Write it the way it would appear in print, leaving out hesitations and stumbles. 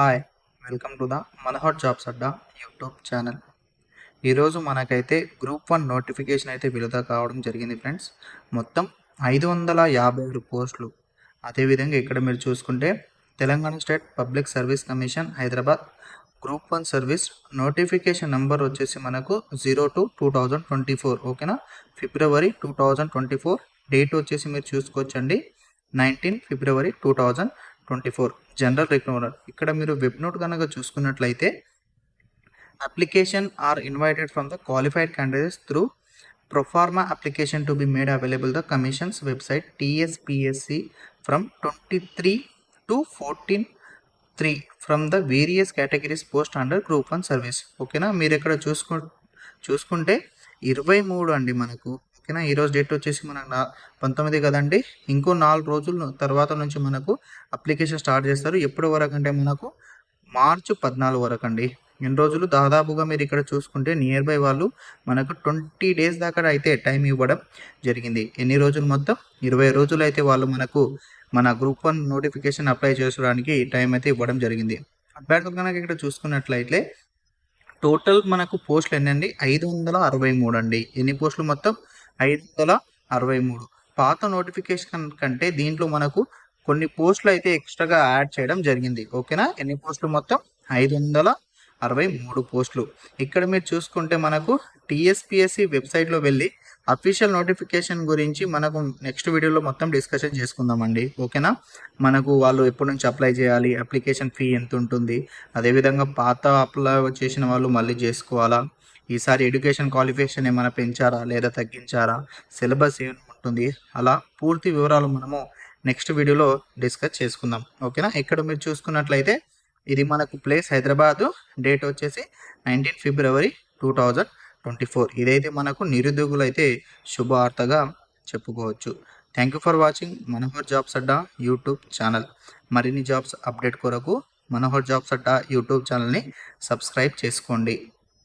Hi! Welcome to the Manohar jobs Adda YouTube channel. ఈరోజు మనకైతే group 1 notification అయితే విడుదల కావడం జరిగింది ఫ్రెండ్స్. మొత్తం 556 పోస్టులు. అదేవిధంగా ఇక్కడ మీరు చూసుకుంటే Telangana state public service commission Hyderabad group 1 service notification number వచ్చేసి మనకు 02/2024 ఓకేనా. ఫిబ్రవరి 2024 డేట్ వచ్చేసి మీరు చూసుకోవచ్చండి 19 ఫిబ్రవరి 2024 జనరల్ రిక్రూట్మెంట్. ఇక్కడ మీరు వెబ్ నోట్ కనుక చూసుకున్నట్లయితే application are invited from the qualified candidates through proforma application to be made available the commission's website TSPSC from 23 to 14/3 from the various categories post under group 1 service ఓకేనా. మీరు ఇక్కడ చూసుకుంటే 23 అండి మనకు ఓకేనా. ఈరోజు డేట్ వచ్చేసి మనకు 19 కదండి. ఇంకో 4 రోజుల తర్వాత నుంచి మనకు అప్లికేషన్ స్టార్ట్ చేస్తారు. ఎప్పటి వరకు అంటే మనకు మార్చి 14 వరకు అండి. ఎన్ని రోజులు దాదాపుగా మీరు ఇక్కడ చూసుకుంటే నియర్ బై వాళ్ళు మనకు 20 డేస్ దాకా అయితే టైం ఇవ్వడం జరిగింది. ఎన్ని రోజులు మొత్తం 20 రోజులు అయితే వాళ్ళు మనకు మన గ్రూప్ 1 నోటిఫికేషన్ అప్లై చేసుకోవడానికి టైం అయితే ఇవ్వడం జరిగింది. అభ్యర్థులు కనుక ఇక్కడ చూసుకున్నట్లయితే టోటల్ మనకు పోస్టులు ఎన్నండి 563 అండి. ఎన్ని పోస్టులు మొత్తం 563. పాత నోటిఫికేషన్ కంటే దీంట్లో మనకు కొన్ని పోస్టులు అయితే ఎక్స్ట్రాగా యాడ్ చేయడం జరిగింది ఓకేనా. ఎన్ని పోస్టులు మొత్తం 563 పోస్టులు. ఇక్కడ మీరు చూసుకుంటే మనకు TSPSC వెబ్సైట్లో వెళ్ళి అఫీషియల్ నోటిఫికేషన్ గురించి మనకు నెక్స్ట్ వీడియోలో మొత్తం డిస్కషన్ చేసుకుందామండి ఓకేనా. మనకు వాళ్ళు ఎప్పటి నుంచి అప్లై చేయాలి, అప్లికేషన్ ఫీ ఎంత ఉంటుంది, అదేవిధంగా పాత అప్లై చేసిన వాళ్ళు మళ్ళీ చేసుకోవాలా, ఈసారి ఎడ్యుకేషన్ క్వాలిఫికేషన్ ఏమైనా పెంచారా లేదా తగ్గించారా, సిలబస్ ఏమి ఉంటుంది, అలా పూర్తి వివరాలు మనము నెక్స్ట్ వీడియోలో డిస్కస్ చేసుకుందాం ఓకేనా. ఇక్కడ మీరు చూసుకున్నట్లయితే ఇది మనకు ప్లేస్ హైదరాబాదు, డేట్ వచ్చేసి 19 ఫిబ్రవరి 2024. ఇదైతే మనకు నిరుద్యోగులు అయితే శుభవార్తగా చెప్పుకోవచ్చు. Thank you for watching Manohar jobs Adda YouTube channel. మరిన్ని జాబ్స్ అప్డేట్ కొరకు మనోహర్ జాబ్స్ అడ్డా యూట్యూబ్ ఛానల్ని సబ్స్క్రైబ్ చేసుకోండి.